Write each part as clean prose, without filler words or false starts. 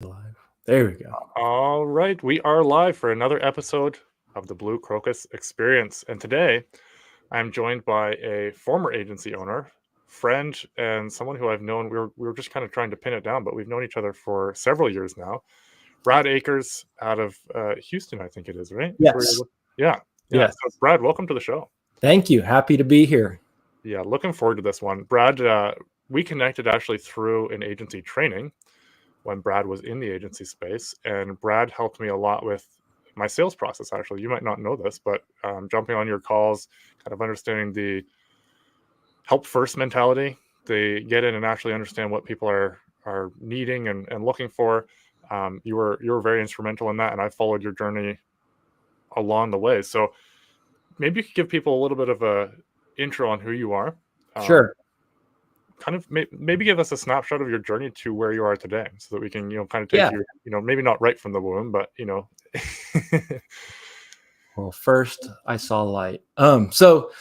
Live. There we go. All right, we are live for another episode of the Blue Crocus Experience. And today I'm joined by a former agency owner, friend, and someone who I've known. We were just kind of trying to pin it down, but we've known each other for several years now. Brad Akers out of Houston, I think it is, right? Yes. Yeah. Yes. So Brad, welcome to the show. Thank you. Happy to be here. Yeah, looking forward to this one. Brad, we connected actually through an agency training when Brad was in the agency space, and Brad helped me a lot with my sales process. Actually, you might not know this, but jumping on your calls, kind of understanding the help first mentality, they get in and actually understand what people are needing and looking for. You were very instrumental in that, and I followed your journey along the way. So maybe you could give people a little bit of a intro on who you are. Sure. Kind of maybe give us a snapshot of your journey to where you are today, so that we can kind of take you, maybe not right from the womb, but Well, first I saw light. So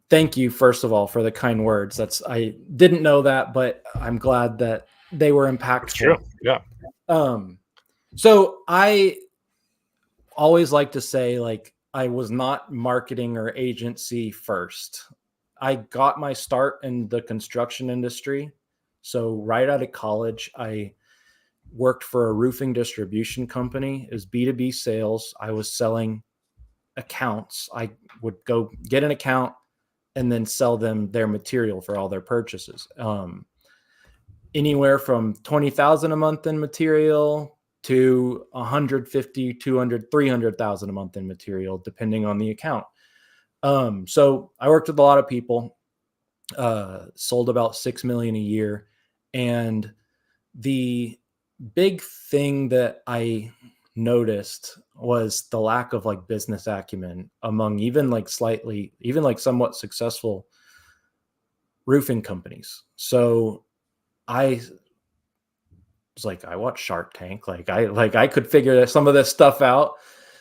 thank you, first of all, for the kind words. I didn't know that, but I'm glad that they were impactful. It's true. Yeah. So I always like to say, like, I was not marketing or agency first. I got my start in the construction industry. So right out of college, I worked for a roofing distribution company. It was B2B sales. I was selling accounts. I would go get an account and then sell them their material for all their purchases. Anywhere from 20,000 a month in material to 150, 200, 300,000 a month in material, depending on the account. So I worked with a lot of people, sold about 6 million a year. And the big thing that I noticed was the lack of like business acumen among even like somewhat successful roofing companies. So I was like, I watched Shark Tank. I could figure some of this stuff out.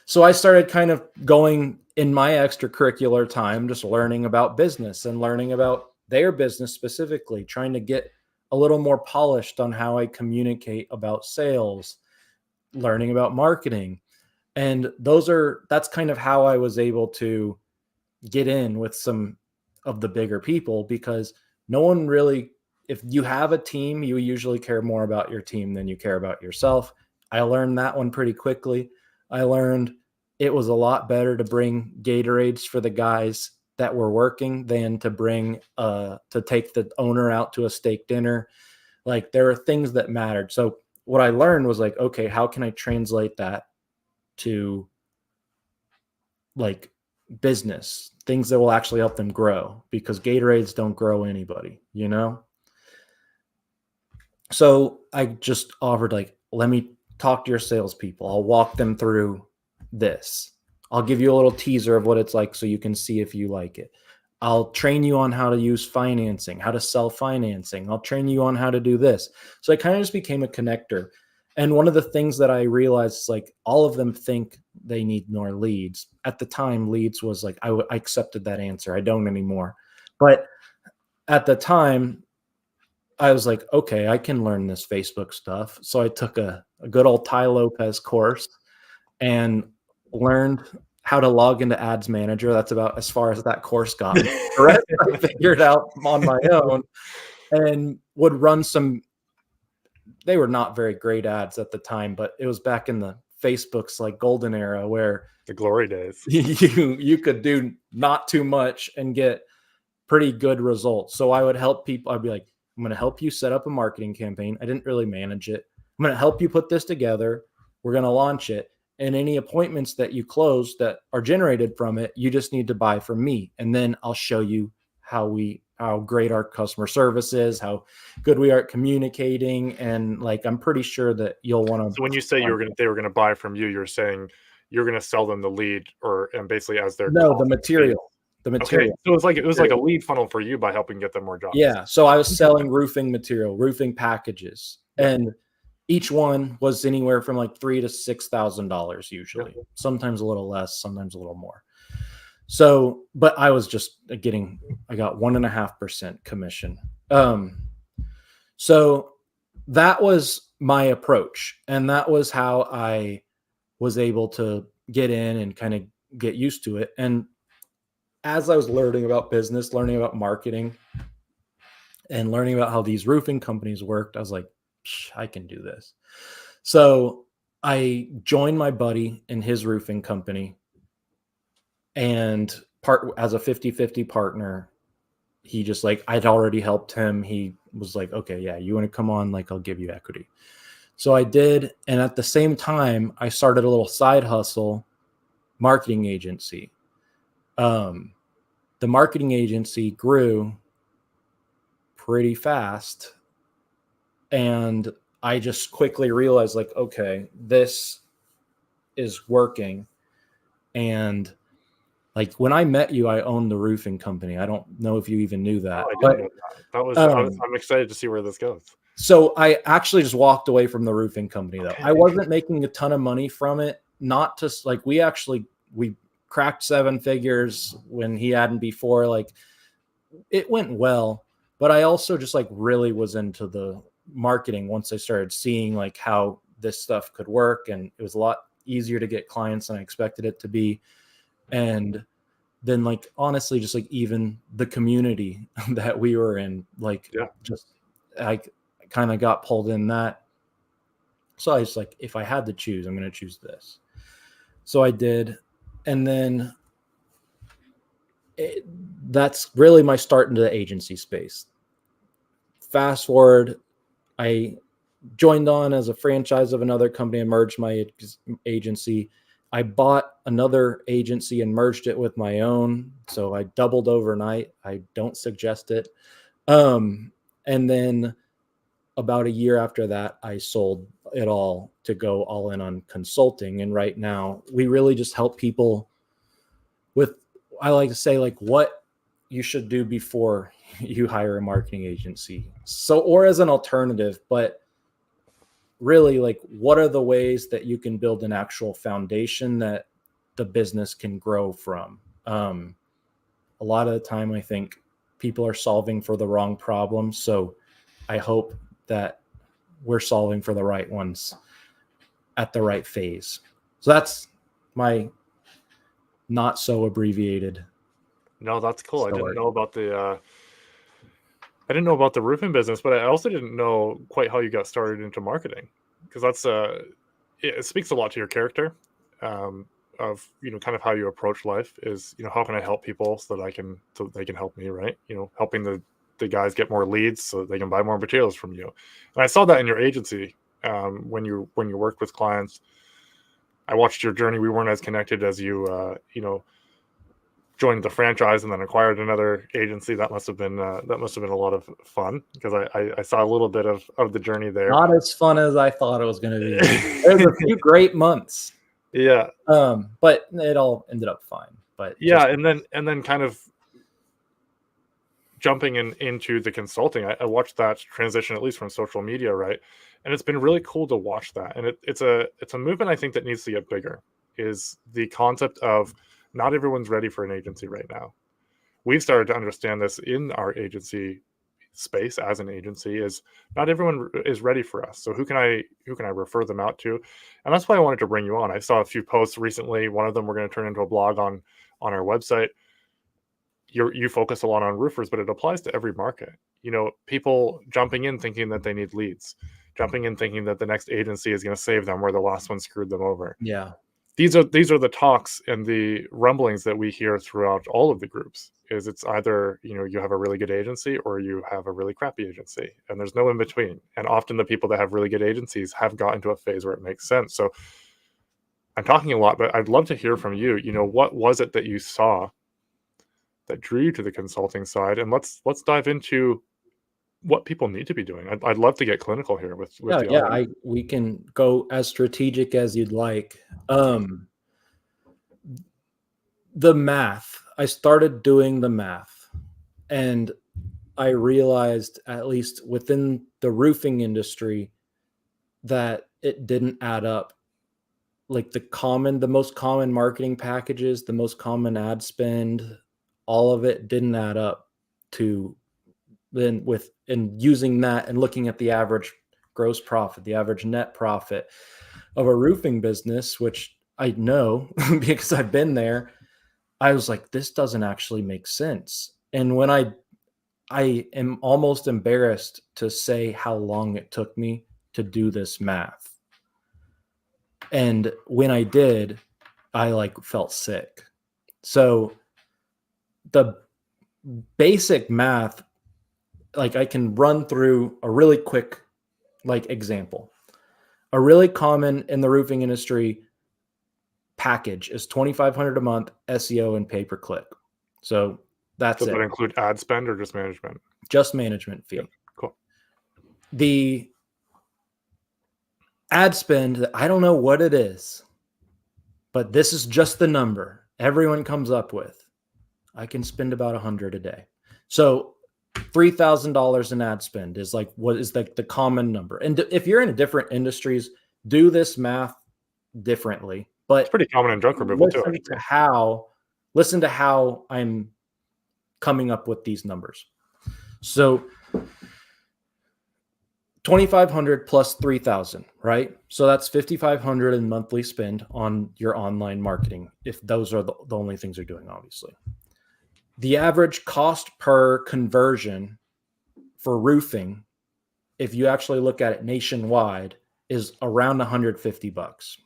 So I started kind of going in my extracurricular time, just learning about business and learning about their business specifically, trying to get a little more polished on how I communicate about sales, learning about marketing. And that's kind of how I was able to get in with some of the bigger people, because no one really, if you have a team, you usually care more about your team than you care about yourself. I learned that one pretty quickly. I learned it was a lot better to bring Gatorades for the guys that were working than to take the owner out to a steak dinner. Like, there are things that mattered. So what I learned was like, okay, how can I translate that to like business, things that will actually help them grow, because Gatorades don't grow anybody, So I just offered, like, let me talk to your salespeople. I'll walk them through this. I'll give you a little teaser of what it's like so you can see if you like it. I'll train you on how to use financing, how to sell financing. I'll train you on how to do this. So I kind of just became a connector. And one of the things that I realized is, like, all of them think they need more leads. At the time, leads was like, I accepted that answer. I don't anymore. But at the time, I was like, okay, I can learn this Facebook stuff. So I took a good old Ty Lopez course and learned how to log into Ads Manager. That's about as far as that course got me. The rest I figured out on my own, and would run some. They were not very great ads at the time, but it was back in the Facebook's like golden era, where the glory days, you could do not too much and get pretty good results. So I would help people. I'd be like, I'm going to help you set up a marketing campaign. I didn't really manage it. I'm going to help you put this together. We're going to launch it. And any appointments that you close that are generated from it, you just need to buy from me. And then I'll show you how great our customer service is, how good we are at communicating. And like, I'm pretty sure that you'll want to. So when you say they were going to buy from you, you're saying you're going to sell them the lead, and basically as their the material. The material. Okay. So it was like a lead funnel for you by helping get them more jobs. Yeah. So I was selling roofing material, roofing packages, and each one was anywhere from like $3,000 to $6,000 usually. Sometimes a little less, sometimes a little more. So, but I was just I got 1.5% commission. So that was my approach. And that was how I was able to get in and kind of get used to it. And as I was learning about business, learning about marketing, and learning about how these roofing companies worked, I was like, I can do this. So I joined my buddy in his roofing company, and as a 50-50 partner. He just like, I'd already helped him. He was like, okay, yeah, you want to come on? Like, I'll give you equity. So I did. And at the same time, I started a little side hustle marketing agency. The marketing agency grew pretty fast. And I just quickly realized, like, okay, this is working. And like when I met you, I owned the roofing company. I don't know if you even knew that. I didn't know that. I'm excited to see where this goes. So I actually just walked away from the roofing company though. Okay. I wasn't making a ton of money from it. Not just like we cracked 7 figures when he hadn't before. Like it went well, but I also just like really was into the marketing once I started seeing like how this stuff could work, and it was a lot easier to get clients than I expected it to be. And then like honestly just like even the community that we were in, like just I kind of got pulled in that. So I was like, if I had to choose, I'm going to choose this. So I did. And then that's really my start into the agency space. Fast forward, I joined on as a franchise of another company and merged my agency. I bought another agency and merged it with my own. So I doubled overnight. I don't suggest it. And then about a year after that, I sold it all to go all in on consulting. And right now we really just help people with, I like to say, like what you should do before you hire a marketing agency. So, or as an alternative, but really like what are the ways that you can build an actual foundation that the business can grow from? A lot of the time I think people are solving for the wrong problems. So I hope that we're solving for the right ones at the right phase. So that's my not so abbreviated. No, that's cool. story. I didn't know about the roofing business, but I also didn't know quite how you got started into marketing, because that's it speaks a lot to your character, of kind of how you approach life. Is how can I help people so they can help me, right? Helping the guys get more leads so that they can buy more materials from you. And I saw that in your agency, when you worked with clients. I watched your journey. We weren't as connected as you joined the franchise and then acquired another agency. That must have been a lot of fun, because I saw a little bit of the journey there. Not as fun as I thought it was going to be. There was a few great months. Yeah. But it all ended up fine. But yeah, and then kind of jumping into the consulting, I watched that transition, at least from social media, right? And it's been really cool to watch that. And it's a movement I think that needs to get bigger, is the concept of not everyone's ready for an agency right now. We've started to understand this in our agency space as an agency, is not everyone is ready for us. So who can I refer them out to? And that's why I wanted to bring you on. I saw a few posts recently. One of them we're going to turn into a blog on our website. You focus a lot on roofers, but it applies to every market. People jumping in thinking that they need leads, jumping in thinking that the next agency is going to save them where the last one screwed them over. Yeah. These are the talks and the rumblings that we hear throughout all of the groups. Is it's either you have a really good agency or you have a really crappy agency, and there's no in between. And often the people that have really good agencies have gotten to a phase where it makes sense. So I'm talking a lot, but I'd love to hear from you. What was it that you saw that drew you to the consulting side? And let's dive into what people need to be doing. I'd love to get clinical here with we can go as strategic as you'd like. The math, I started doing the math, and I realized, at least within the roofing industry, that it didn't add up. Like the most common marketing packages, the most common ad spend, all of it didn't add up to then and using that and looking at the average gross profit, the average net profit of a roofing business, which I know because I've been there, I was like, this doesn't actually make sense. And when I am almost embarrassed to say how long it took me to do this math. And when I did, I like felt sick. So the basic math, like I can run through a really quick like example. A really common in the roofing industry package is $2,500 a month, SEO and pay-per-click. So that's Does it. that include ad spend or just management? Just management fee. Yeah, cool. The ad spend, I don't know what it is, but this is just the number everyone comes up with. I can spend about $100 a day. So $3,000 in ad spend is like what is like the common number. And if you're in different industries, do this math differently. But it's pretty common in junk removal too. Listen to how I'm coming up with these numbers. So 2,500 plus 3,000, right? So that's 5,500 in monthly spend on your online marketing, if those are the only things you're doing, obviously. The average cost per conversion for roofing, if you actually look at it nationwide, is around $150.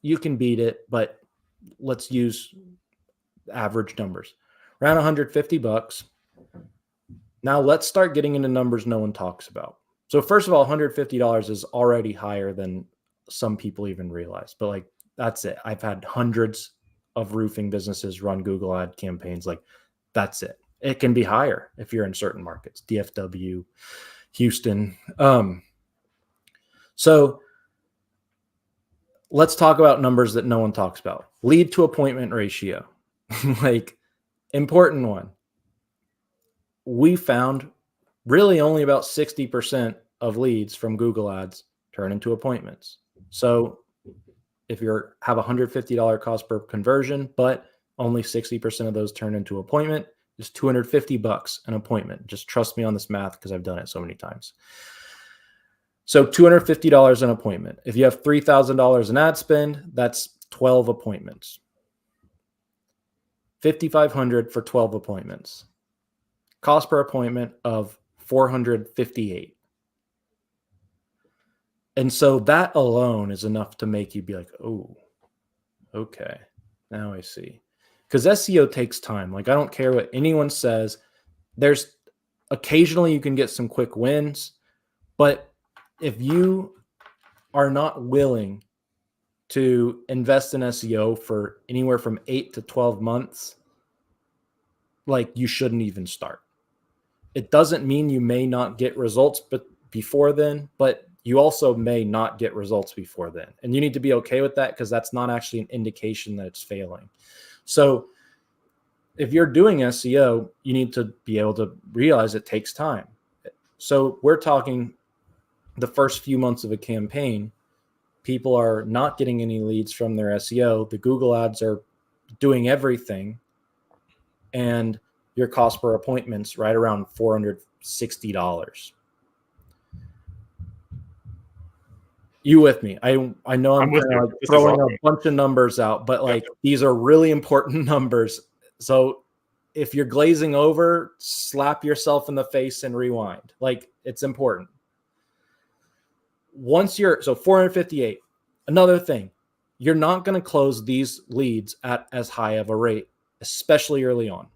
You can beat it, but let's use average numbers. Around $150. Now let's start getting into numbers no one talks about. So first of all, $150 is already higher than some people even realize, but like, that's it. I've had hundreds of roofing businesses run Google ad campaigns. Like, that's it. It can be higher if you're in certain markets, DFW, Houston. So let's talk about numbers that no one talks about. Lead to appointment ratio, like important one. We found really only about 60% of leads from Google ads turn into appointments. So if you have $150 cost per conversion, but only 60% of those turn into appointment, it's $250 an appointment. Just trust me on this math because I've done it so many times. So $250 an appointment. If you have $3,000 in ad spend, that's 12 appointments. $5,500 for 12 appointments. Cost per appointment of $458. And so that alone is enough to make you be like, oh, okay, now I see. Because SEO takes time. Like, I don't care what anyone says. There's occasionally you can get some quick wins, but if you are not willing to invest in SEO for anywhere from 8 to 12 months, like, you shouldn't even start. It doesn't mean you may not get results before then, but you also may not get results before then. And you need to be okay with that because that's not actually an indication that it's failing. So if you're doing SEO, you need to be able to realize it takes time. So we're talking the first few months of a campaign, people are not getting any leads from their SEO. The Google ads are doing everything. And your cost per appointment's right around $460. You with me? I know I'm kind of like throwing a bunch of numbers out, but like these are really important numbers. So if you're glazing over, slap yourself in the face and rewind. Like, it's important. So 458. Another thing, you're not going to close these leads at as high of a rate, especially early on.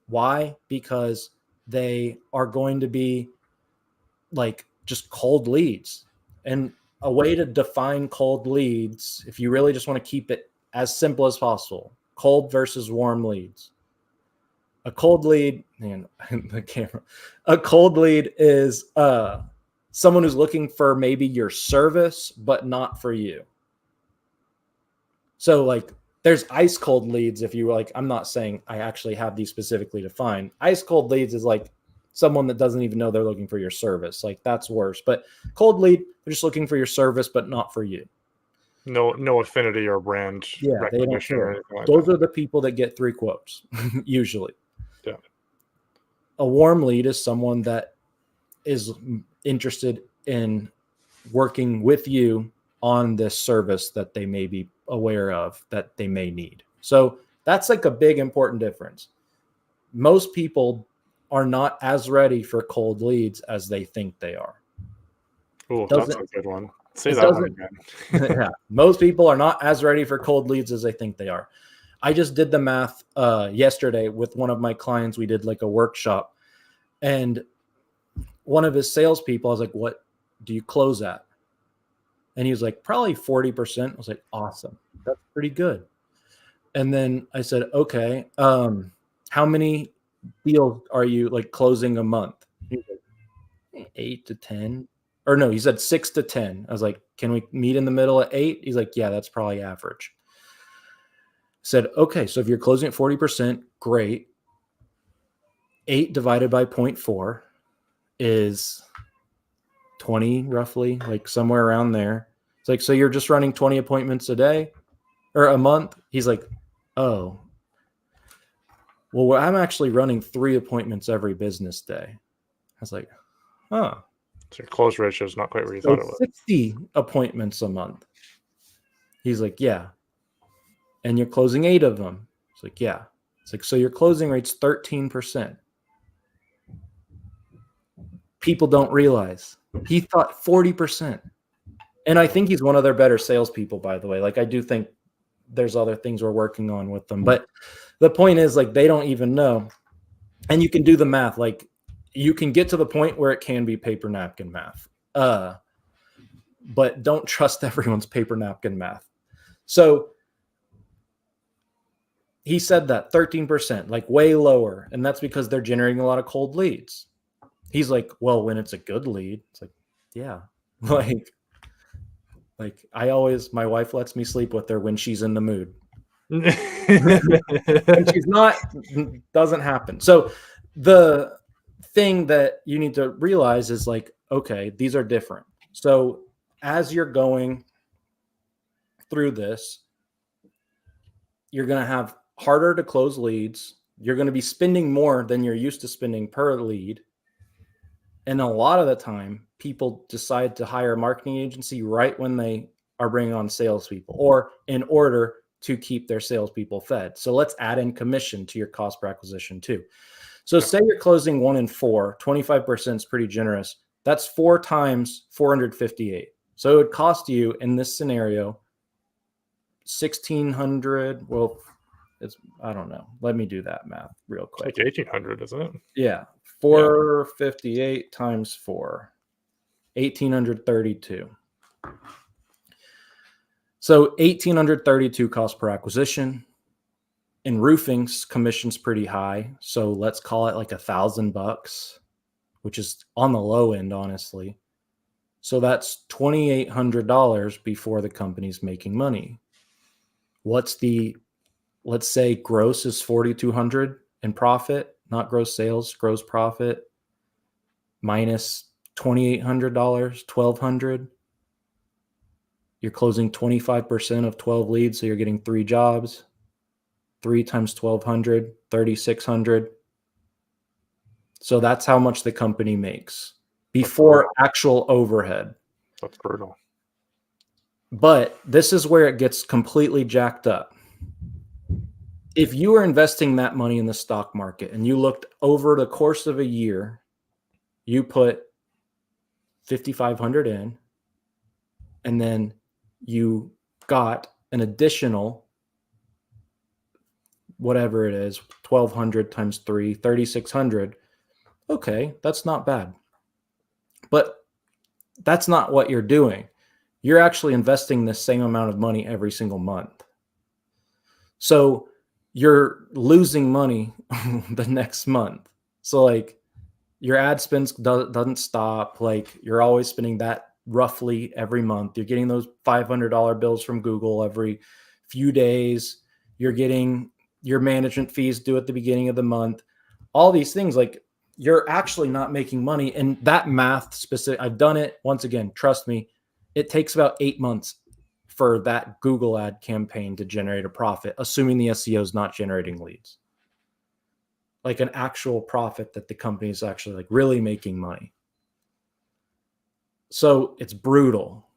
Why? Because they are going to be like just cold leads. And a way to define cold leads, if you really just want to keep it as simple as possible, cold versus warm leads. A cold lead, a cold lead is someone who's looking for maybe your service, but not for you. So like, there's ice cold leads. If you were like, I'm not saying I actually have these specifically defined. Ice cold leads is like someone that doesn't even know they're looking for your service. Like, that's worse. But cold lead, they're just looking for your service, but not for you. No affinity or brand recognition. They don't care. Or anything like Those that. are the people that get 3 quotes, usually. Yeah. A warm lead is someone that is interested in working with you on this service that they may be aware of that they may need. So that's like a big important difference. Most people are not as ready for cold leads as they think they are. Oh, that's a good one. Say that one again. Yeah, most people are not as ready for cold leads as they think they are. I just did the math yesterday with one of my clients. We did like a workshop, and one of his salespeople, I was like, "What do you close at?" And he was like, "Probably 40%." I was like, "Awesome. That's pretty good." And then I said, "Okay, how many deals are you like closing a month?" He was like, 8 to 10. Or no, he said 6 to 10. I was like, "Can we meet in the middle at 8?" He's like, "Yeah, that's probably average." I said, "Okay, so if you're closing at 40%, great. 8 divided by 0.4 is 20 roughly, like somewhere around there." It's like, "So you're just running 20 appointments a day or a month?" He's like, "Oh, well, I'm actually running 3 appointments every business day." I was like, "Huh." So your close ratio is not quite where you So thought it was. 60 appointments a month. He's like, "Yeah." "And you're closing 8 of them." It's like, "Yeah." It's like, "So your closing rate's 13%. People don't realize. He thought 40%. And I think he's one of their better salespeople, by the way. Like, I do think there's other things we're working on with them. But the point is, like, they don't even know. And you can do the math. Like, you can get to the point where it can be paper napkin math. But don't trust everyone's paper napkin math. So he said that 13%, like way lower. And that's because they're generating a lot of cold leads. He's like, "Well, when it's a good lead," it's like, yeah, like my wife lets me sleep with her when she's in the mood. When she's not, doesn't happen. So the thing that you need to realize is like, okay, these are different. So as you're going through this, you're going to have harder to close leads. You're going to be spending more than you're used to spending per lead. And a lot of the time, people decide to hire a marketing agency right when they are bringing on salespeople or in order to keep their salespeople fed. So let's add in commission to your cost per acquisition too. So say you're closing 1 in 4, 25% is pretty generous. That's 4 times 458. So it would cost you in this scenario, 1,600. Well, I don't know. Let me do that math real quick. It's like 1,800, isn't it? Yeah. 458 times 4, 1,832. So 1,832 cost per acquisition. In roofing's commission's pretty high. So let's call it like $1,000, which is on the low end, honestly. So that's $2,800 before the company's making money. Let's say gross is 4,200 in profit, not gross sales, gross profit minus $2,800, $1,200. You're closing 25% of 12 leads. So you're getting 3 jobs, 3 times 1,200, 3,600. So that's how much the company makes before actual overhead. That's brutal. But this is where it gets completely jacked up. If you were investing that money in the stock market and you looked over the course of a year, you put 5,500 in, and then you got an additional, whatever it is, 1,200 times 3, 3,600. Okay, that's not bad. But that's not what you're doing. You're actually investing the same amount of money every single month. So you're losing money the next month. So like your ad spend doesn't stop. Like you're always spending that roughly every month. You're getting those $500 bills from Google every few days. You're getting your management fees due at the beginning of the month. All these things, like you're actually not making money. And that math specific, I've done it once again, trust me, it takes about 8 months for that Google ad campaign to generate a profit, assuming the SEO is not generating leads. Like an actual profit that the company is actually like really making money. So it's brutal.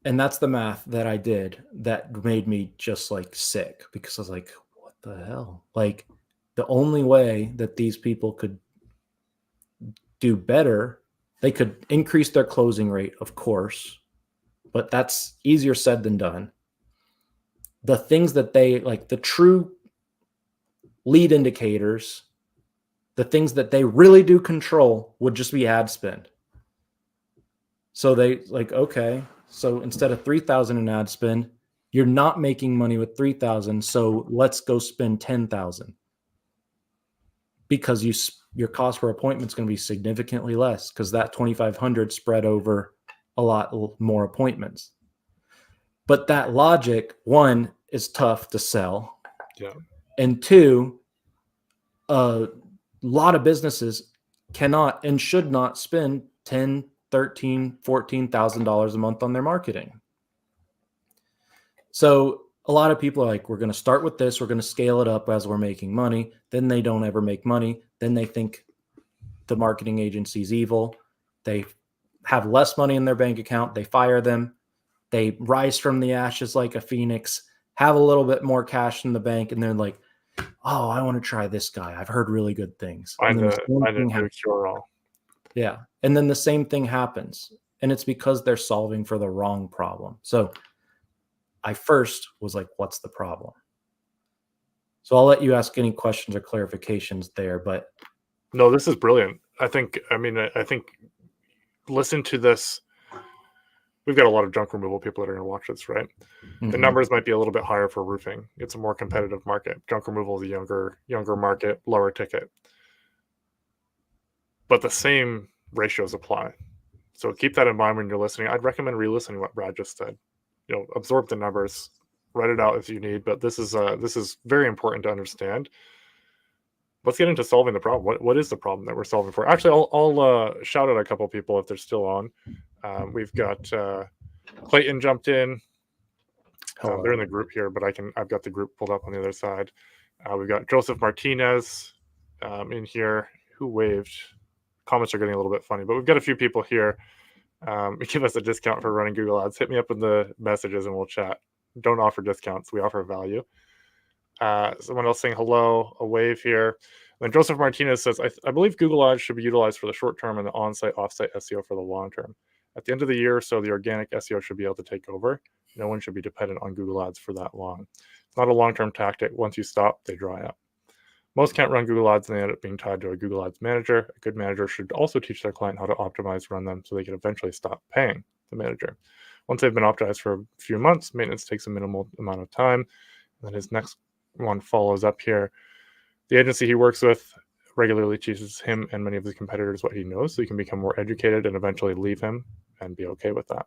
And that's the math that I did that made me just like sick, because I was like, what the hell? Like, the only way that these people could do better, they could increase their closing rate, of course, but that's easier said than done. The things that they like, the true lead indicators, the things that they really do control, would just be ad spend. So they like, okay, so instead of 3,000 in ad spend, you're not making money with 3,000. So let's go spend 10,000, because your cost per appointment is going to be significantly less, because that 2,500 spread over a lot more appointments. But that logic, one, is tough to sell. Yeah. And two, a lot of businesses cannot and should not spend $10,000, $13,000, $14,000 a month on their marketing. So a lot of people are like, we're going to start with this, we're going to scale it up as we're making money. Then they don't ever make money. Then they think the marketing agency's evil. They have less money in their bank account. They fire them. They rise from the ashes like a phoenix, have a little bit more cash in the bank, and they're like, oh, I want to try this guy. I've heard really good things. Find a new cure-all. Yeah. And then the same thing happens. And it's because they're solving for the wrong problem. So I first was like, what's the problem? So I'll let you ask any questions or clarifications there. But no, this is brilliant. I think listen to this. We've got a lot of junk removal people that are going to watch this, right? Mm-hmm. The numbers might be a little bit higher for roofing. It's a more competitive market. Junk removal is a younger market, lower ticket. But the same ratios apply. So keep that in mind when you're listening. I'd recommend re-listening to what Brad just said. Absorb the numbers, write it out if you need. But this is very important to understand. Let's get into solving the problem. What is the problem that we're solving for? Actually, I'll shout out a couple people if they're still on. We've got Clayton jumped in. They're in the group here, but I've got the group pulled up on the other side. We've got Joseph Martinez in here, who waved. Comments are getting a little bit funny, but we've got a few people here. Give us a discount for running Google Ads. Hit me up in the messages and we'll chat. Don't offer discounts. We offer value. Someone else saying hello, a wave here. Then Joseph Martinez says, I believe Google Ads should be utilized for the short term and the on-site, off-site SEO for the long term. At the end of the year or so, the organic SEO should be able to take over. No one should be dependent on Google Ads for that long. It's not a long-term tactic. Once you stop, they dry up. Most can't run Google Ads and they end up being tied to a Google Ads manager. A good manager should also teach their client how to optimize, run them so they can eventually stop paying the manager. Once they've been optimized for a few months, maintenance takes a minimal amount of time. And then his next one follows up here. The agency he works with regularly teaches him and many of his competitors what he knows so he can become more educated and eventually leave him and be okay with that.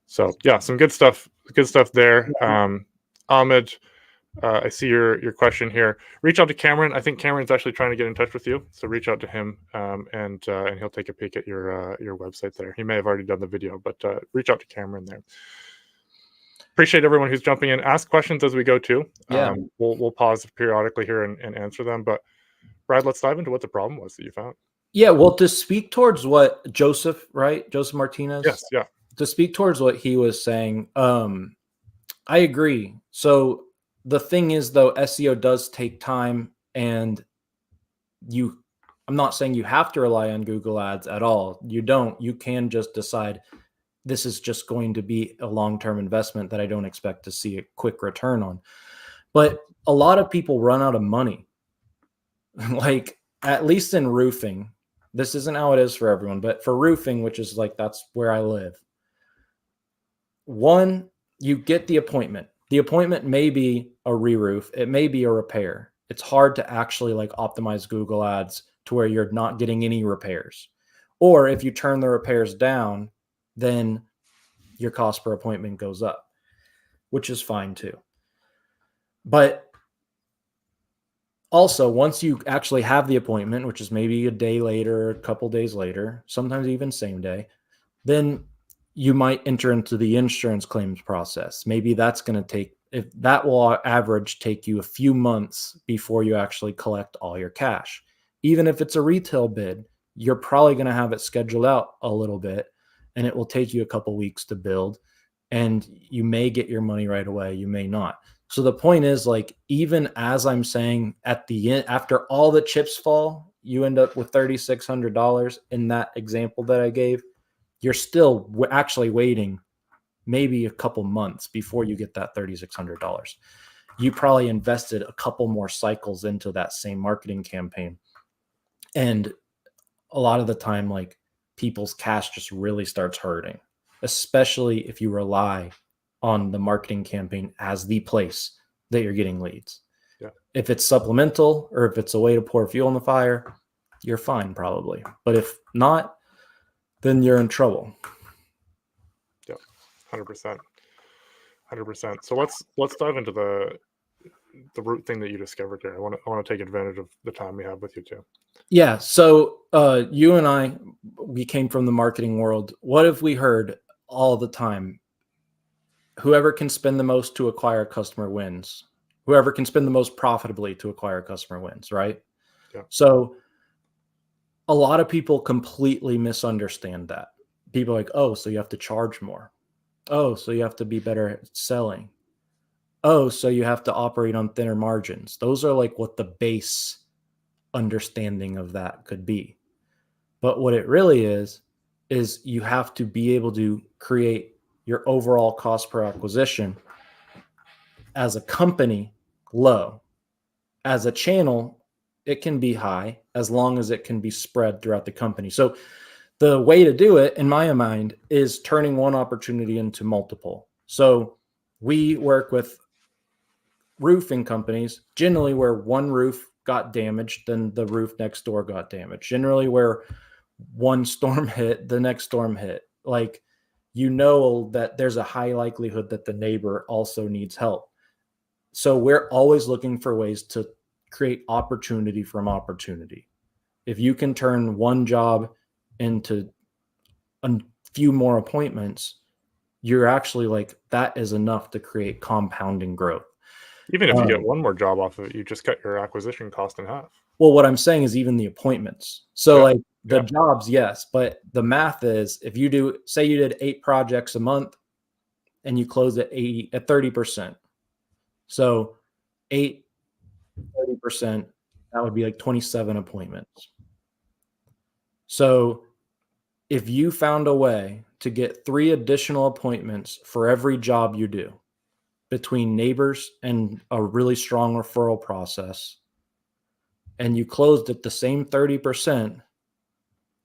So yeah, some good stuff there. Ahmed, I see your question here. Reach out to Cameron. I think Cameron's actually trying to get in touch with you, so reach out to him, and he'll take a peek at your website there. He may have already done the video, but reach out to Cameron there. Appreciate everyone who's jumping in. Ask questions as we go too. Yeah, we'll pause periodically here and answer them. But Brad, let's dive into what the problem was that you found. Yeah, well, to speak towards what Joseph Martinez. Yes, yeah. To speak towards what he was saying, I agree. So the thing is, though, SEO does take time, and I'm not saying you have to rely on Google Ads at all. You don't. You can just decide this is just going to be a long-term investment that I don't expect to see a quick return on. But a lot of people run out of money. Like, at least in roofing, this isn't how it is for everyone, but for roofing, which is like, that's where I live. One, you get the appointment. The appointment may be a re-roof. It may be a repair. It's hard to actually like optimize Google Ads to where you're not getting any repairs. Or if you turn the repairs down, then your cost per appointment goes up, which is fine too. But also, once you actually have the appointment, which is maybe a day later, a couple days later, sometimes even same day, then you might enter into the insurance claims process. Maybe that's going to take, if that will average take you a few months before you actually collect all your cash. Even if it's a retail bid, you're probably going to have it scheduled out a little bit, and it will take you a couple weeks to build, and you may get your money right away, you may not. So the point is, like, even as I'm saying, at the end, after all the chips fall, you end up with $3,600 in that example that I gave. You're still actually waiting maybe a couple months before you get that $3,600. You probably invested a couple more cycles into that same marketing campaign. And a lot of the time, like, people's cash just really starts hurting, especially if you rely on the marketing campaign as the place that you're getting leads. Yeah. If it's supplemental or if it's a way to pour fuel on the fire, you're fine probably. But if not, then you're in trouble. Yeah, 100%. 100%. So let's dive into the root thing that you discovered here. I want to take advantage of the time we have with you too. Yeah. So you and I, we came from the marketing world. What have we heard all the time? Whoever can spend the most to acquire a customer wins. Whoever can spend the most profitably to acquire a customer wins, right? Yeah. So a lot of people completely misunderstand that. People are like, oh, so you have to charge more. Oh, so you have to be better at selling. Oh, so you have to operate on thinner margins. Those are like what the base understanding of that could be. But what it really is you have to be able to create your overall cost per acquisition as a company low. As a channel, it can be high as long as it can be spread throughout the company. So the way to do it, in my mind, is turning one opportunity into multiple. So we work with roofing companies, generally where one roof got damaged, then the roof next door got damaged. Generally where one storm hit, the next storm hit. Like, you know that there's a high likelihood that the neighbor also needs help. So we're always looking for ways to create opportunity from opportunity. If you can turn one job into a few more appointments, you're actually like, that is enough to create compounding growth. Even if you get one more job off of it, you just cut your acquisition cost in half. Well, what I'm saying is even the appointments. So like the jobs, yes, but the math is, if you do, say you did 8 projects a month and you close at 30%. So 8, 30%, that would be like 27 appointments. So if you found a way to get 3 additional appointments for every job you do between neighbors and a really strong referral process, and you closed at the same 30%,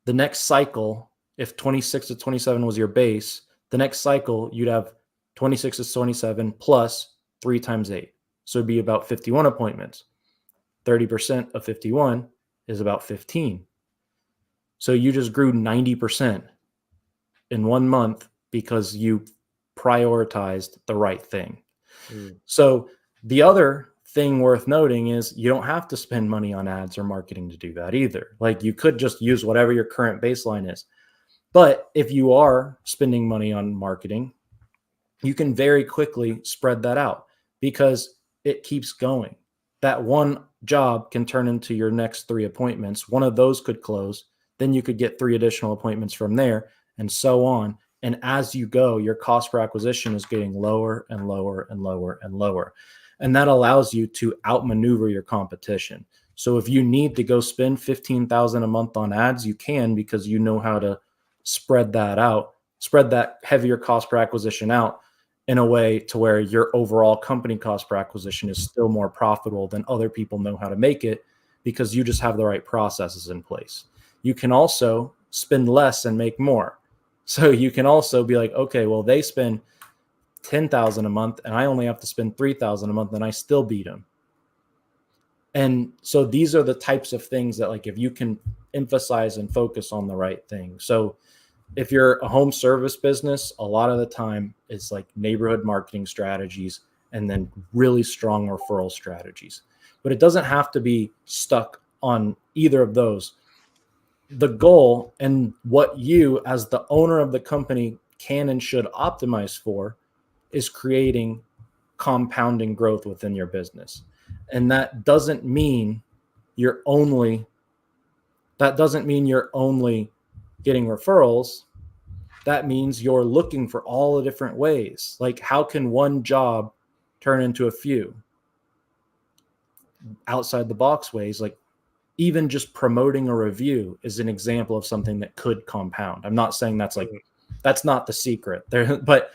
the next cycle, if 26 to 27 was your base, the next cycle you'd have 26 to 27 plus 3 times 8. So it'd be about 51 appointments. 30% of 51 is about 15. So you just grew 90% in 1 month because you prioritized the right thing. So the other thing worth noting is you don't have to spend money on ads or marketing to do that either. Like, you could just use whatever your current baseline is. But if you are spending money on marketing, you can very quickly spread that out because it keeps going. That one job can turn into your next 3 appointments. One of those could close. Then you could get 3 additional appointments from there, and so on. And as you go, your cost per acquisition is getting lower and lower and lower and lower. And that allows you to outmaneuver your competition. So if you need to go spend $15,000 a month on ads, you can, because you know how to spread that out, spread that heavier cost per acquisition out in a way to where your overall company cost per acquisition is still more profitable than other people know how to make it, because you just have the right processes in place. You can also spend less and make more. So you can also be like, okay, well, they spend $10,000 a month and I only have to spend $3,000 a month, and I still beat them. And so these are the types of things that, like, if you can emphasize and focus on the right thing. So if you're a home service business, a lot of the time it's like neighborhood marketing strategies and then really strong referral strategies. But it doesn't have to be stuck on either of those. The goal and what you as the owner of the company can and should optimize for is creating compounding growth within your business. And that doesn't mean you're only That doesn't mean you're only getting referrals. That means you're looking for all the different ways. Like, how can one job turn into a few? Outside the box ways, like even just promoting a review is an example of something that could compound. I'm not saying that's like, that's not the secret there, but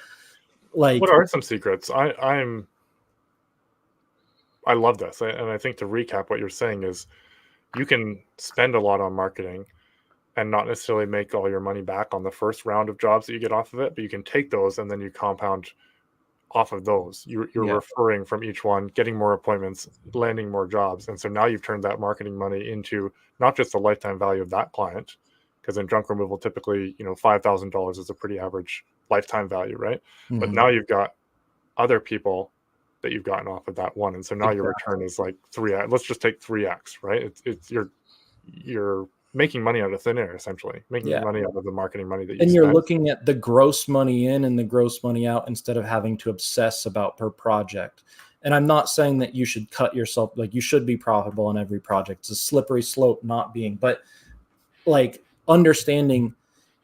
like, what are some secrets? I love this. And I think to recap what you're saying is you can spend a lot on marketing and not necessarily make all your money back on the first round of jobs that you get off of it, but you can take those and then you compound off of those. You're referring from each one, getting more appointments, landing more jobs. And so now you've turned that marketing money into not just the lifetime value of that client, because in junk removal, typically, $5,000 is a pretty average lifetime value, right? mm-hmm. But now you've got other people that you've gotten off of that one. And so now your return is like 3x. Let's just take 3x, right? It's you're making money out of thin air, essentially, making money out of the marketing money that you and you're spent. looking at the gross money in and the gross money out instead of having to obsess about per project. And I'm not saying that you should cut yourself, like you should be profitable on every project. It's a slippery slope not being, but like understanding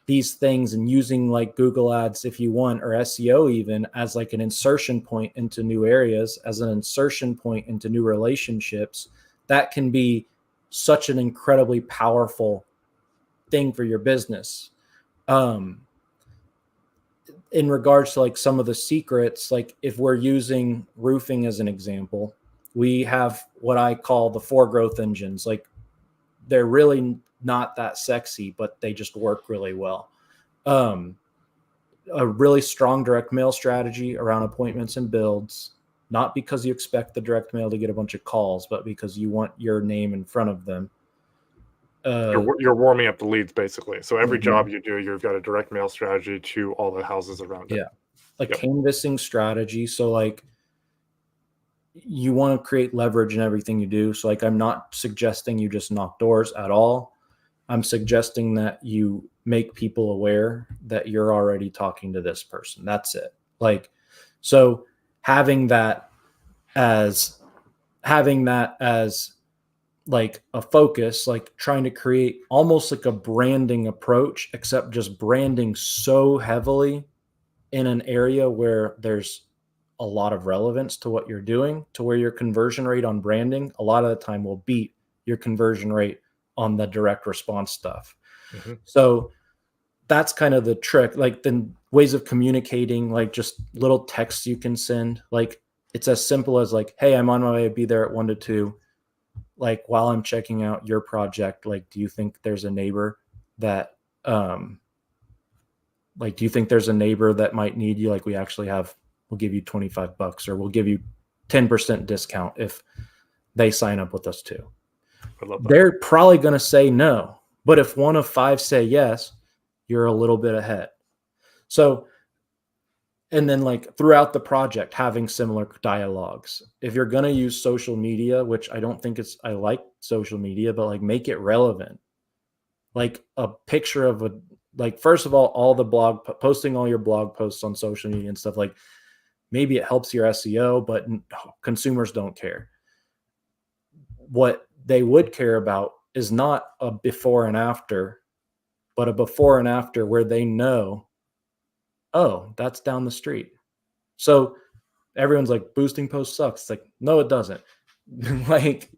these things and using like Google Ads if you want, or SEO even, as like an insertion point into new areas, as an insertion point into new relationships, that can be such an incredibly powerful thing for your business. In regards to like some of the secrets, like if we're using roofing as an example, we have what I call the 4 growth engines. Like they're really not that sexy, but they just work really well. A really strong direct mail strategy around appointments and builds, not because you expect the direct mail to get a bunch of calls, but because you want your name in front of them. You're warming up the leads, basically. So every job you do, you've got a direct mail strategy to all the houses around it. Yeah. Like canvassing strategy. So like you want to create leverage in everything you do. So like, I'm not suggesting you just knock doors at all. I'm suggesting that you make people aware that you're already talking to this person. That's it. Like, so having that as like a focus, like trying to create almost like a branding approach, except just branding so heavily in an area where there's a lot of relevance to what you're doing, to where your conversion rate on branding a lot of the time will beat your conversion rate on the direct response stuff. Mm-hmm. So that's kind of the trick. Like the ways of communicating, like just little texts you can send. Like it's as simple as like, hey, I'm on my way to be there at 1 to 2. Like while I'm checking out your project, like, do you think there's a neighbor that, do you think there's a neighbor that might need you? Like we actually have, we'll give you $25 or we'll give you 10% discount if they sign up with us too. They're probably going to say no, but if 1 of 5 say yes, you're a little bit ahead. So, and then like throughout the project, having similar dialogues. If you're going to use social media, which I don't think I like social media, but like make it relevant. Like a picture of first of all the posting all your blog posts on social media and stuff, like maybe it helps your SEO, but consumers don't care. What they would care about is not a before and after, but a before and after where they know, oh, that's down the street. So everyone's like, boosting posts sucks. It's like, no, it doesn't. Like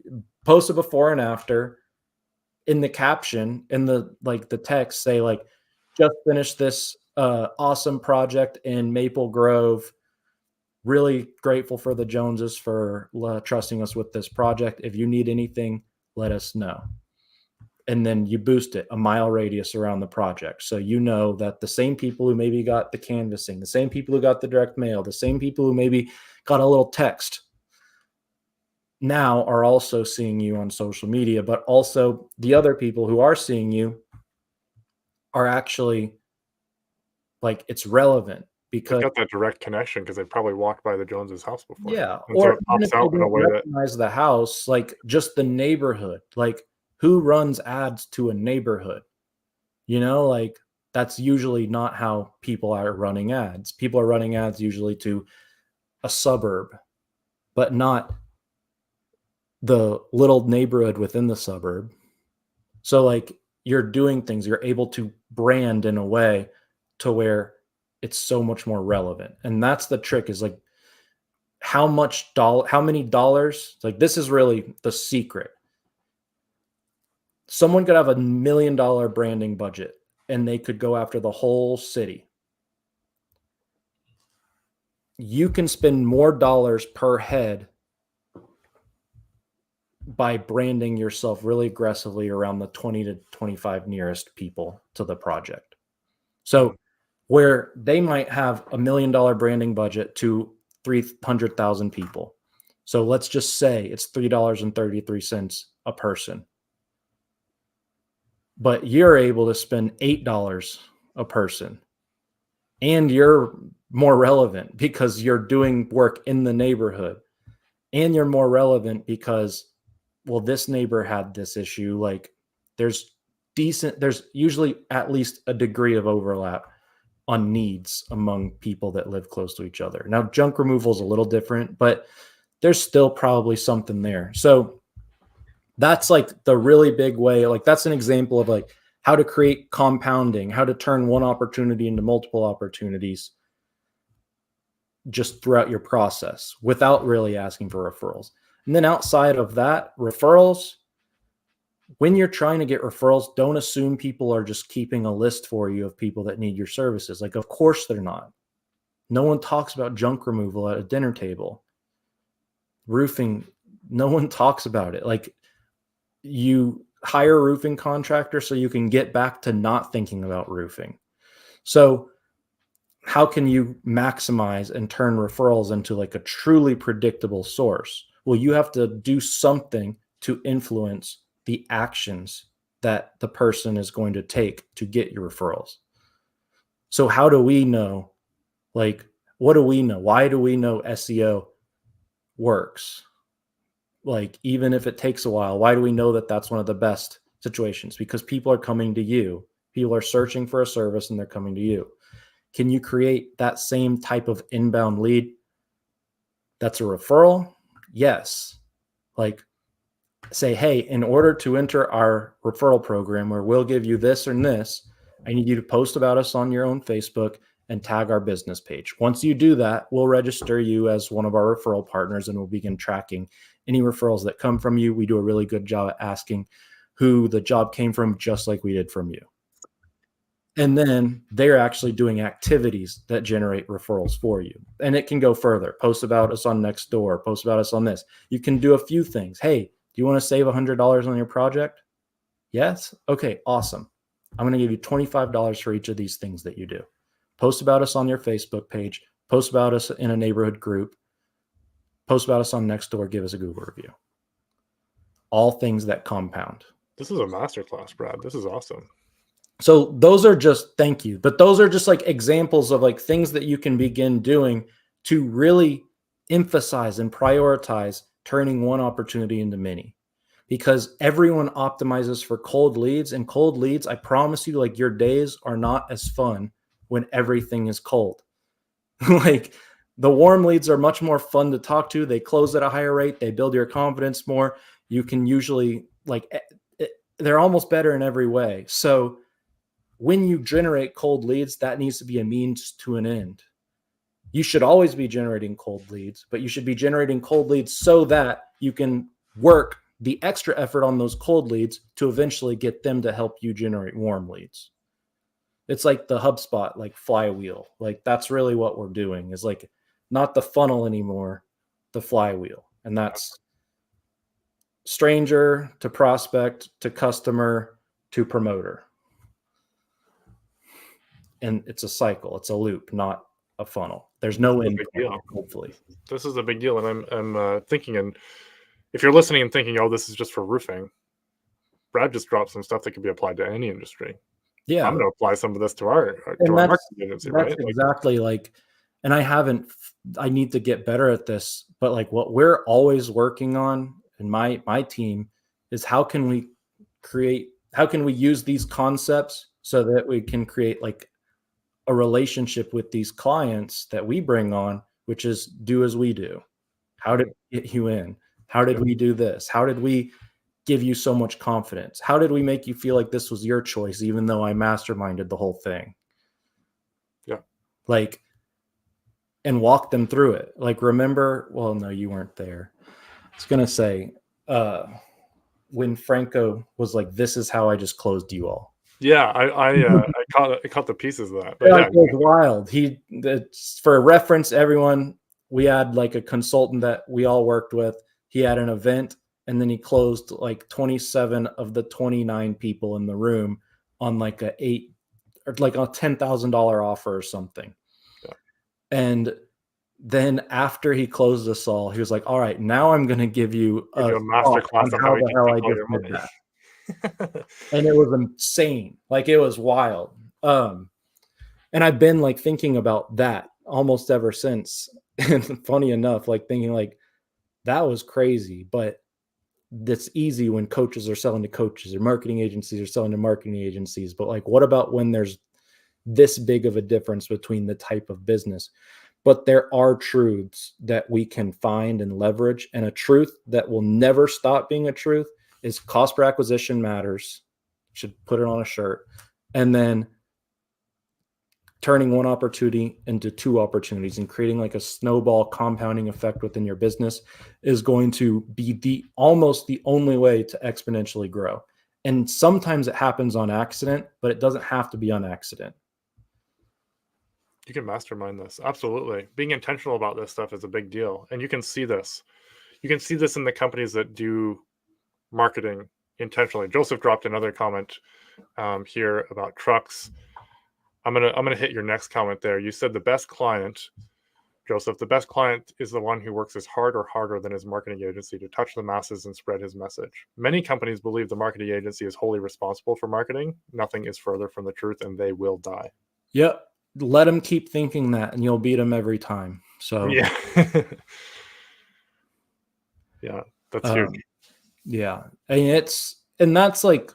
post a before and after, in the caption, in the text, say like, just finished this awesome project in Maple Grove. Really grateful for the Joneses for trusting us with this project. If you need anything, let us know. And then you boost it a mile radius around the project. So you know that the same people who maybe got the canvassing, the same people who got the direct mail, the same people who maybe got a little text now are also seeing you on social media, but also the other people who are seeing you are actually like, it's relevant because they've got that direct connection because they probably walked by the Joneses' house before. Yeah. And or so it pops out in a way recognize the house, like just the neighborhood, like who runs ads to a neighborhood, like that's usually not how people are running ads. People are running ads usually to a suburb, but not the little neighborhood within the suburb. So like you're doing things, you're able to brand in a way to where it's so much more relevant. And that's the trick, is like how many dollars, like this is really the secret. Someone could have $1 million branding budget and they could go after the whole city. You can spend more dollars per head by branding yourself really aggressively around the 20 to 25 nearest people to the project. So where they might have $1 million branding budget to 300,000 people. So let's just say it's $3.33 a person. But you're able to spend $8 a person. And you're more relevant because you're doing work in the neighborhood. And you're more relevant because, well, this neighbor had this issue. Like there's usually at least a degree of overlap on needs among people that live close to each other. Now, junk removal is a little different, but there's still probably something there. So that's like the really big way. Like that's an example of like how to create compounding, how to turn one opportunity into multiple opportunities just throughout your process without really asking for referrals. And then outside of that, referrals, when you're trying to get referrals, don't assume people are just keeping a list for you of people that need your services. Like, of course they're not. No one talks about junk removal at a dinner table. Roofing, no one talks about it. Like, you hire a roofing contractor so you can get back to not thinking about roofing. So how can you maximize and turn referrals into like a truly predictable source? Well, you have to do something to influence the actions that the person is going to take to get your referrals. So how do we know? Like, what do we know? Why do we know SEO works? Like, even if it takes a while, why do we know that that's one of the best situations? Because people are coming to you. People are searching for a service and they're coming to you. Can you create that same type of inbound lead that's a referral? Yes. Like, say, hey, in order to enter our referral program where we'll give you this and this, I need you to post about us on your own Facebook and tag our business page. Once you do that, we'll register you as one of our referral partners and we'll begin tracking any referrals that come from you. We do a really good job at asking who the job came from, just like we did from you. And then they're actually doing activities that generate referrals for you. And it can go further. Post about us on Nextdoor, post about us on this. You can do a few things. Hey, do you want to save $100 on your project? Yes? Okay, awesome. I'm going to give you $25 for each of these things that you do. Post about us on your Facebook page. Post about us in a neighborhood group. Post about us on Nextdoor. Give us a Google review. All things that compound. This is a masterclass, Brad. This is awesome. So those are just, thank you, but those are just like examples of like things that you can begin doing to really emphasize and prioritize turning one opportunity into many, because everyone optimizes for cold leads, and cold leads, I promise you, like your days are not as fun when everything is cold. Like the warm leads are much more fun to talk to. They close at a higher rate. They build your confidence more. You can usually they're almost better in every way. So when you generate cold leads, that needs to be a means to an end. You should always be generating cold leads, but you should be generating cold leads so that you can work the extra effort on those cold leads to eventually get them to help you generate warm leads. It's like the HubSpot, like flywheel. Like that's really what we're doing, is like not the funnel anymore, the flywheel. And that's stranger to prospect to customer to promoter. And it's a cycle. It's a loop, not a funnel. There's no end point, hopefully. This is a big deal. And I'm thinking, and if you're listening and thinking, oh, this is just for roofing, Brad just dropped some stuff that can be applied to any industry. Yeah. I'm going to apply some of this to our marketing agency, right? Exactly. Like, and I need to get better at this, but like what we're always working on in my team is how can we use these concepts so that we can create like a relationship with these clients that we bring on, which is do as we do. How did we get you in? How did we do this? How did we give you so much confidence? How did we make you feel like this was your choice, even though I masterminded the whole thing? Yeah. Like, and walk them through it. Like, remember, well, no, you weren't there. I was going to say, when Franco was like, this is how I just closed you all. Yeah, I caught the pieces of that. But Yeah, yeah, it was wild. For reference, everyone, we had like a consultant that we all worked with. He had an event, and then he closed like 27 of the 29 people in the room on like a $10,000 offer or something. Yeah. And then after he closed us all, he was like, all right, now I'm going to give you a master class on how the hell I just did that. And it was insane. Like, it was wild. And I've been like thinking about that almost ever since. And funny enough, like thinking like that was crazy, but that's easy when coaches are selling to coaches or marketing agencies are selling to marketing agencies. But like, what about when there's this big of a difference between the type of business? But there are truths that we can find and leverage. And a truth that will never stop being a truth is cost per acquisition matters. Should put it on a shirt. And then turning one opportunity into two opportunities and creating like a snowball compounding effect within your business is going to be almost the only way to exponentially grow. And sometimes it happens on accident, but it doesn't have to be on accident. You can mastermind this. Absolutely. Being intentional about this stuff is a big deal. And you can see this. You can see this in the companies that do marketing intentionally. Joseph dropped another comment here about trucks. I'm gonna hit your next comment there. You said the best client, Joseph, the best client is the one who works as hard or harder than his marketing agency to touch the masses and spread his message. Many companies believe the marketing agency is wholly responsible for marketing. Nothing is further from the truth, and they will die. Yep. Let them keep thinking that, and you'll beat them every time. So yeah, yeah, that's huge. Yeah, and that's like,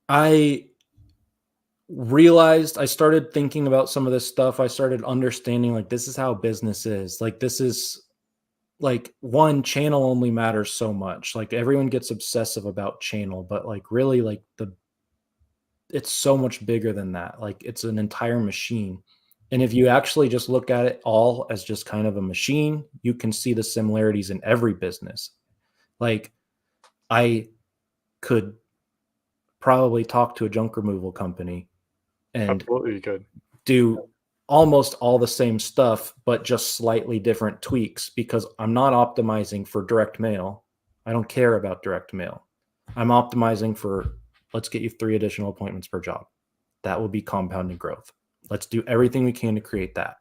I realized, I started thinking about some of this stuff. I started understanding like this is how business is. Like, this is like, one, channel only matters so much. Like, everyone gets obsessive about channel, but like really like it's so much bigger than that. Like, it's an entire machine. And if you actually just look at it all as just kind of a machine, you can see the similarities in every business. Like, I could probably talk to a junk removal company and Absolutely, you could do almost all the same stuff, but just slightly different tweaks, because I'm not optimizing for direct mail. I don't care about direct mail. I'm optimizing for, let's get you 3 additional appointments per job. That will be compounding growth. Let's do everything we can to create that.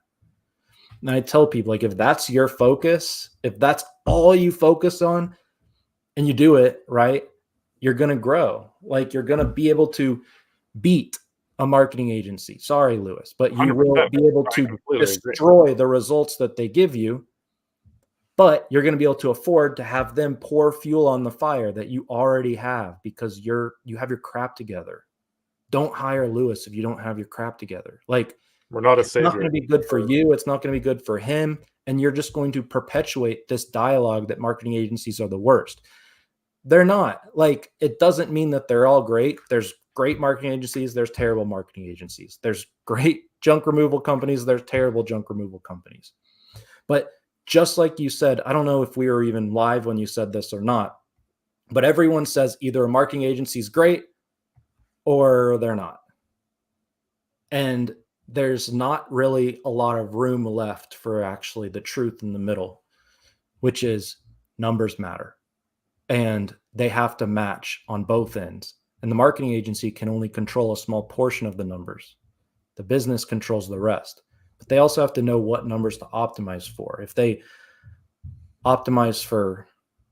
And I tell people, like, if that's your focus, if that's all you focus on and you do it right, you're going to grow. Like, you're going to be able to beat a marketing agency. Sorry, Lewis, but you will be able to destroy the results that they give you, but you're going to be able to afford to have them pour fuel on the fire that you already have, because you have your crap together. Don't hire Lewis if you don't have your crap together. Like, we're not a savior. It's not going to be good for you. It's not going to be good for him. And you're just going to perpetuate this dialogue that marketing agencies are the worst. They're not. Like, it doesn't mean that they're all great. There's great marketing agencies. There's terrible marketing agencies. There's great junk removal companies. There's terrible junk removal companies. But just like you said, I don't know if we were even live when you said this or not, but everyone says either a marketing agency is great or they're not. And there's not really a lot of room left for actually the truth in the middle, which is numbers matter. And they have to match on both ends. And the marketing agency can only control a small portion of the numbers. The business controls the rest. But they also have to know what numbers to optimize for. If they optimize for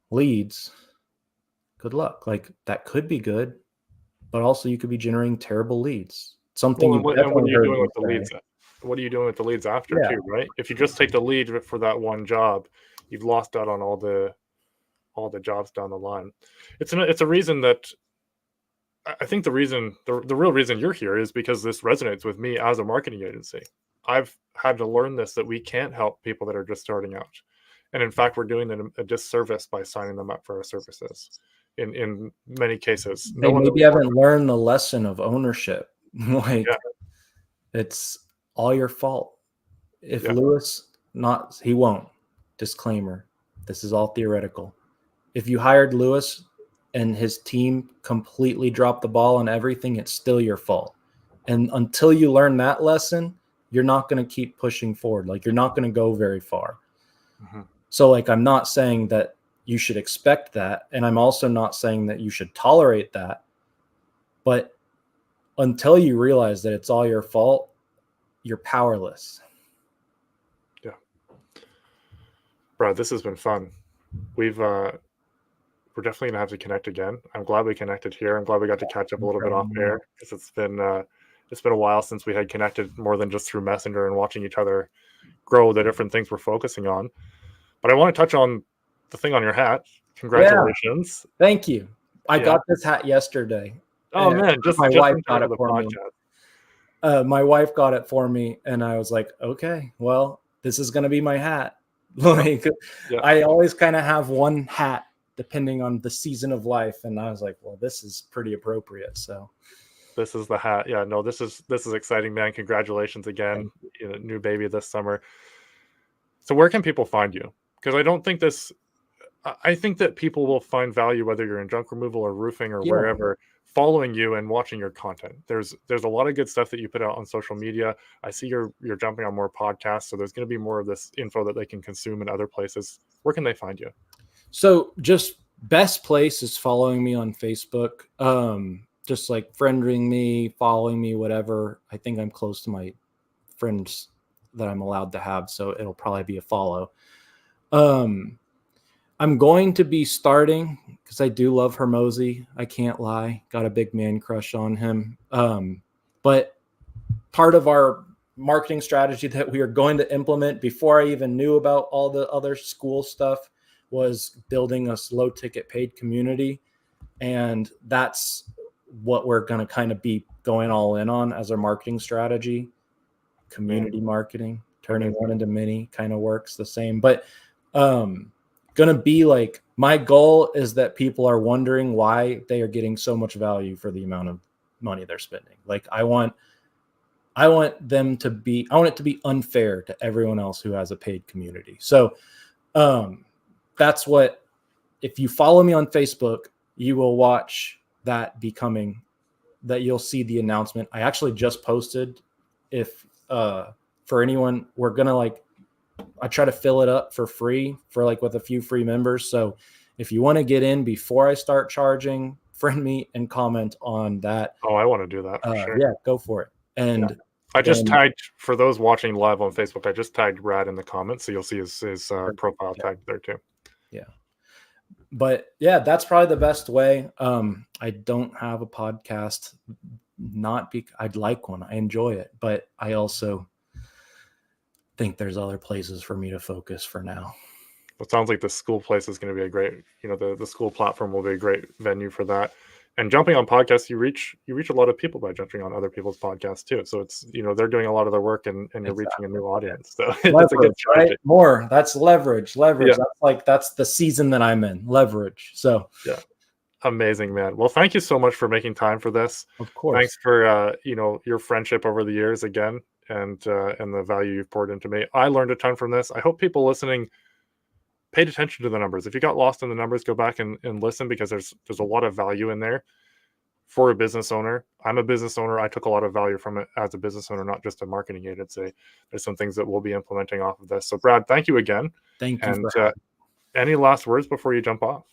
leads, good luck. Like, that could be good, but also you could be generating terrible leads. Something what are you doing with the leads? What are you doing with the leads after too, right? If you just take the lead for that one job, you've lost out on all the jobs down the line. It's a reason that I think the real reason you're here is because this resonates with me as a marketing agency. I've had to learn this, that we can't help people that are just starting out. And in fact, we're doing them a disservice by signing them up for our services. In many cases, They maybe haven't learned the lesson of ownership. Like, yeah. It's all your fault. If Yeah. Lewis, he won't. Disclaimer: this is all theoretical. If you hired Lewis and his team completely dropped the ball on everything, it's still your fault. And until you learn that lesson, you're not going to keep pushing forward. Like, you're not going to go very far. Mm-hmm. So, like, I'm not saying that you should expect that. And I'm also not saying that you should tolerate that. But until you realize that it's all your fault, you're powerless. Yeah. Brad, this has been fun. We're definitely gonna have to connect again. I'm glad we connected here. I'm glad we got to catch up a little bit off air, because it's been a while since we had connected more than just through Messenger and watching each other grow the different things we're focusing on. But I want to touch on the thing on your hat. Congratulations. Yeah. Thank you. I got this hat yesterday. Oh man, just my wife got it the for podcast. me. My wife got it for me, and I was like, okay, well, this is going to be my hat. Like, yeah. I always kind of have one hat depending on the season of life, and I was like, well, this is pretty appropriate. So this is the hat. Yeah, no, this is exciting, man. Congratulations again. New baby this summer. So where can people find you? Because I think that people will find value, whether you're in junk removal or roofing or wherever, following you and watching your content. There's a lot of good stuff that you put out on social media. I see you're jumping on more podcasts, so there's going to be more of this info that they can consume in other places. Where can they find you? So just best place is following me on Facebook. Just like friending me, following me, whatever. I think I'm close to my friends that I'm allowed to have, so it'll probably be a follow. I'm going to be starting, because I do love Hermosi. I can't lie. Got a big man crush on him. But part of our marketing strategy that we are going to implement before I even knew about all the other school stuff was building a low ticket paid community. And that's what we're going to kind of be going all in on as our marketing strategy. Community marketing, turning one into many, kind of works the same. But gonna be like, my goal is that people are wondering why they are getting so much value for the amount of money they're spending. Like, I want it to be unfair to everyone else who has a paid community. So that's what, if you follow me on Facebook, you will watch that that you'll see the announcement. I actually just posted, if for anyone, we're gonna I try to fill it up for free with a few free members. So if you want to get in before I start charging, friend me and comment on that. Oh, I want to do that for sure. Yeah, go for it. And I just tagged, for those watching live on Facebook, I just tagged Brad in the comments, so you'll see his profile tagged there too. Yeah. But yeah, that's probably the best way. I don't have a podcast, I'd like one. I enjoy it, but I also think there's other places for me to focus for now. Well, it sounds like the school place is going to be a great, the school platform will be a great venue for that. And jumping on podcasts, you reach a lot of people by jumping on other people's podcasts too. So it's, they're doing a lot of their work, and you're reaching a new audience. So that's a good strategy. Right? That's leverage. Yeah. That's the season that I'm in, leverage. So yeah. Amazing, man. Well, thank you so much for making time for this. Of course. Thanks for your friendship over the years again, and the value you've poured into me. I learned a ton from this. I hope people listening paid attention to the numbers. If you got lost in the numbers, go back and listen, because there's a lot of value in there for a business owner. I'm a business owner. I took a lot of value from it as a business owner, not just a marketing agency. There's some things that we'll be implementing off of this. So Brad, thank you again. Thank you. And any last words before you jump off?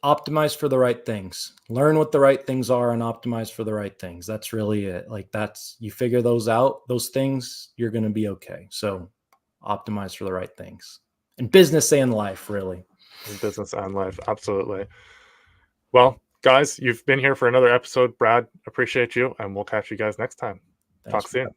Optimize for the right things. Learn what the right things are and optimize for the right things. That's really it. You figure those out, those things, you're going to be okay. So optimize for the right things in business and life, really. In business and life. Absolutely. Well, guys, you've been here for another episode. Brad, appreciate you, and we'll catch you guys next time. Thanks. Talk soon.